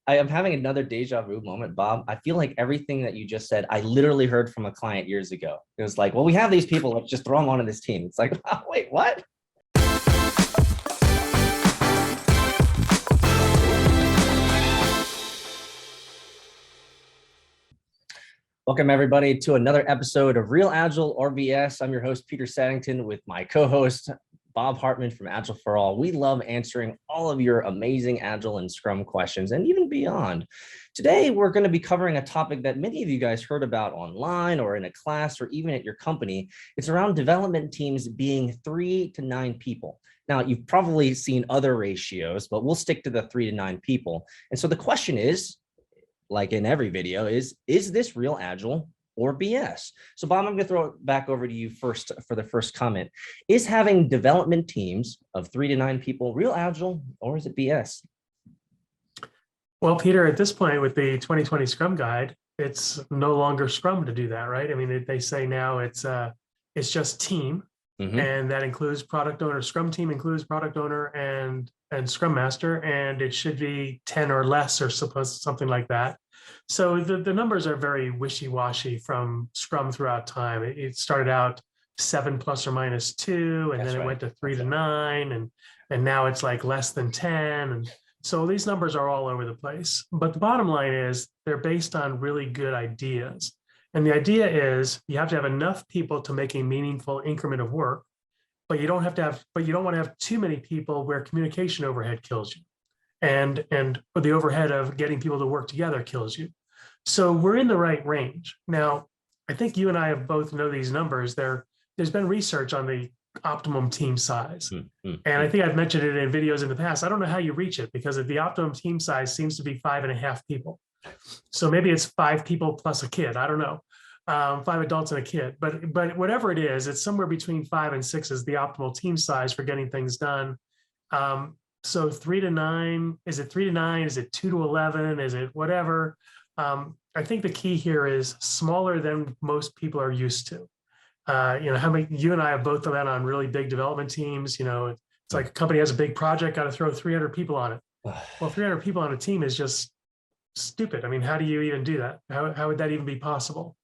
I am having another deja vu moment, Bob. I feel like everything that you just said, I literally heard from a client years ago. It was like, well, we have these people, let's just throw them onto this team. It's like, oh, wait, what? Welcome, everybody, to another episode of Real Agile or BS. I'm your host, Peter Saddington, with my co-host, Bob Hartman from Agile for All. We love answering all of your amazing Agile and Scrum questions and even beyond. Today, we're going to be covering a topic that many of you guys heard about online or in a class or even at your company. It's around development teams being 3 to 9 people. Now, you've probably seen other ratios, but we'll stick to the 3 to 9 people. And so the question is, like in every video, is this real Agile or BS? So Bob, I'm going to throw it back over to you first for the first comment. Is having development teams of 3 to 9 people real Agile, or is it BS? Well, Peter, at this point with the 2020 Scrum Guide, it's no longer Scrum to do that, right? I mean, they say now it's just team, and that includes product owner. Scrum team includes product owner and Scrum Master, and it should be 10 or less or something like that. So the numbers are very wishy-washy from Scrum throughout time. It started out 7 plus or minus 2, and then it went to 3 to 9, and now it's like less than 10. And so these numbers are all over the place. But the bottom line is they're based on really good ideas. And the idea is you have to have enough people to make a meaningful increment of work, but you don't want to have too many people where communication overhead kills you. And the overhead of getting people to work together kills you. So we're in the right range. Now, I think you and I have both know these numbers. There's been research on the optimum team size. And I think I've mentioned it in videos in the past. I don't know how you reach it, because the optimum team size seems to be 5.5 people. So maybe it's 5 people plus a kid. I don't know. 5 adults and a kid, but whatever it is, it's somewhere between 5 and 6 is the optimal team size for getting things done. So 3 to 9, is it 3 to 9? Is it 2 to 11? Is it whatever? I think the key here is smaller than most people are used to. How many, you and I have both been on really big development teams. It's like a company has a big project, got to throw 300 people on it. Well, 300 people on a team is just stupid. I mean, how do you even do that? How would that even be possible?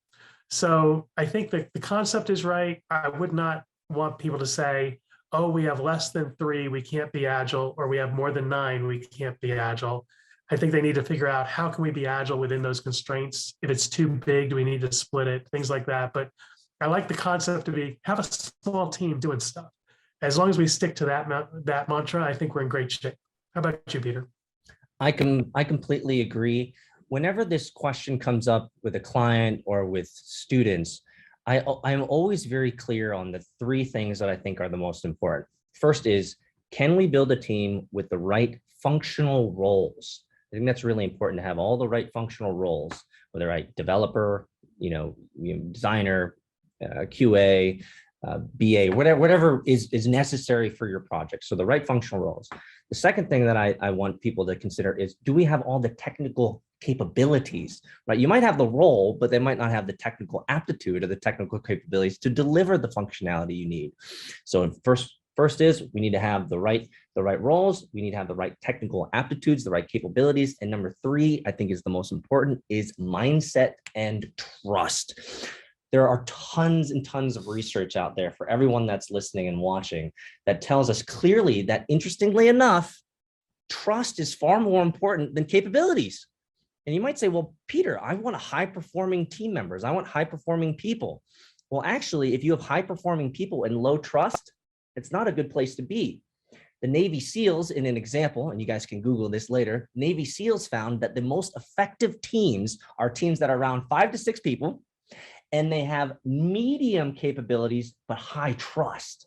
So I think that the concept is right. I would not want people to say, oh, we have less than 3, we can't be Agile, or we have more than 9, we can't be Agile. I think they need to figure out how can we be Agile within those constraints. If it's too big, do we need to split it? Things like that. But I like the concept to have a small team doing stuff. As long as we stick to that mantra, I think we're in great shape. How about you, Peter? I completely agree. Whenever this question comes up with a client or with students, I'm always very clear on the 3 things that I think are the most important. First is, can we build a team with the right functional roles? I think that's really important to have all the right functional roles, whether right developer, designer, QA, BA, whatever is necessary for your project. So the right functional roles. The second thing that I want people to consider is, do we have all the technical capabilities, right? You might have the role, but they might not have the technical aptitude or the technical capabilities to deliver the functionality you need. So first is, we need to have the right roles. We need to have the right technical aptitudes, the right capabilities. And number 3, I think is the most important, is mindset and trust. There are tons and tons of research out there for everyone that's listening and watching that tells us clearly that, interestingly enough, trust is far more important than capabilities. And you might say, well, Peter, I want high-performing team members. I want high-performing people. Well, actually, if you have high-performing people and low trust, it's not a good place to be. The Navy SEALs, in an example, and you guys can Google this later, Navy SEALs found that the most effective teams are teams that are around 5 to 6 people, and they have medium capabilities, but high trust,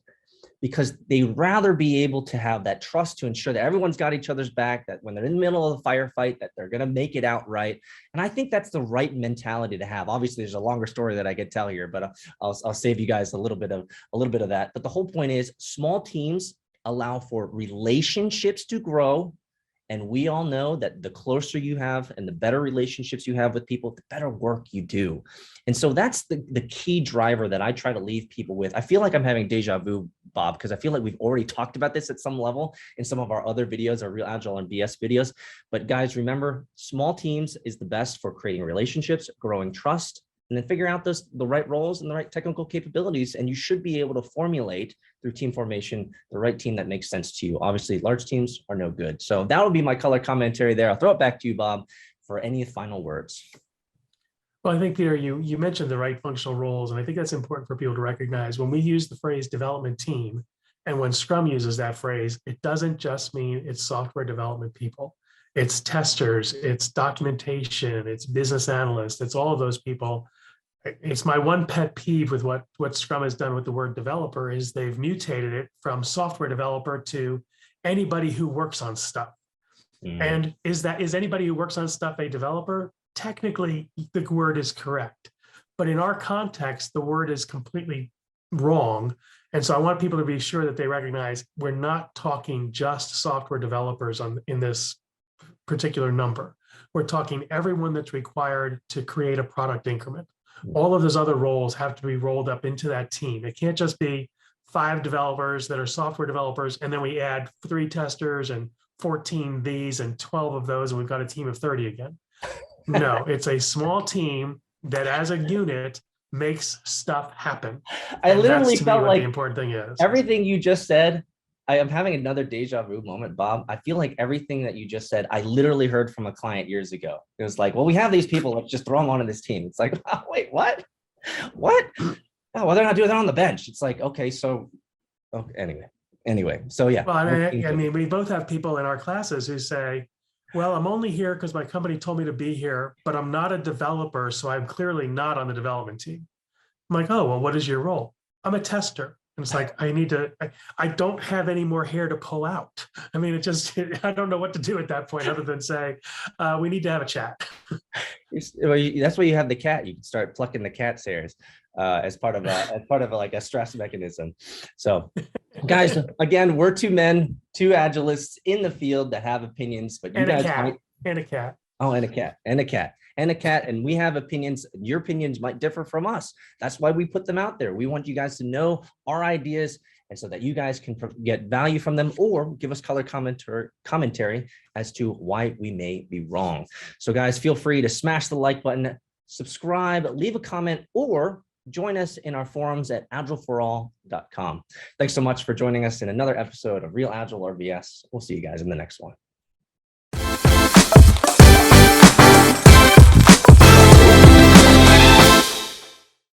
because they'd rather be able to have that trust to ensure that everyone's got each other's back, that when they're in the middle of a firefight, that they're going to make it out right. And I think that's the right mentality to have. Obviously, there's a longer story that I could tell here, but I'll save you guys a little bit of that. But the whole point is, small teams allow for relationships to grow And we all know that the closer you have and the better relationships you have with people, the better work you do. And so that's the key driver that I try to leave people with. I feel like I'm having deja vu, Bob, because I feel like we've already talked about this at some level in some of our other videos, our Real Agile and BS videos. But guys, remember, small teams is the best for creating relationships, growing trust, and then figure out the right roles and the right technical capabilities. And you should be able to formulate through team formation the right team that makes sense to you. Obviously, large teams are no good. So that would be my color commentary there. I'll throw it back to you, Bob, for any final words. Well, I think, Peter, you mentioned the right functional roles, and I think that's important for people to recognize. When we use the phrase development team, and when Scrum uses that phrase, it doesn't just mean it's software development people. It's testers, it's documentation, it's business analysts, it's all of those people. It's my one pet peeve with what Scrum has done with the word developer is they've mutated it from software developer to anybody who works on stuff. And is anybody who works on stuff a developer? Technically, the word is correct. But in our context, the word is completely wrong. And so I want people to be sure that they recognize we're not talking just software developers in this particular number. We're talking everyone that's required to create a product increment. All of those other roles have to be rolled up into that team. It can't just be 5 developers that are software developers, and then we add 3 testers and 14 these and 12 of those, and we've got a team of 30 again. No, it's a small team that as a unit makes stuff happen. I literally felt like the important thing is everything you just said. I am having another deja vu moment, Bob. I feel like everything that you just said, I literally heard from a client years ago. It was like, well, we have these people, let's just throw them onto this team. It's like, oh, wait, what? What? Oh, well, they're not doing that on the bench. It's like, okay, so okay, anyway. So yeah. Well, I mean, we both have people in our classes who say, well, I'm only here because my company told me to be here, but I'm not a developer, so I'm clearly not on the development team. I'm like, oh, well, what is your role? I'm a tester. And it's like, I don't have any more hair to pull out. I mean, I don't know what to do at that point other than say, we need to have a chat. That's why you have the cat. You can start plucking the cat's hairs as part of like a stress mechanism. So guys, again, we're 2 men, 2 agilists in the field that have opinions, but you guys might. And a cat. Oh, and a cat. And we have opinions. Your opinions might differ from us. That's why we put them out there. We want you guys to know our ideas, and so that you guys can get value from them or give us color commentary as to why we may be wrong. So guys, feel free to smash the like button, subscribe, leave a comment, or join us in our forums at agileforall.com. Thanks so much for joining us in another episode of Real Agile or BS. We'll see you guys in the next one.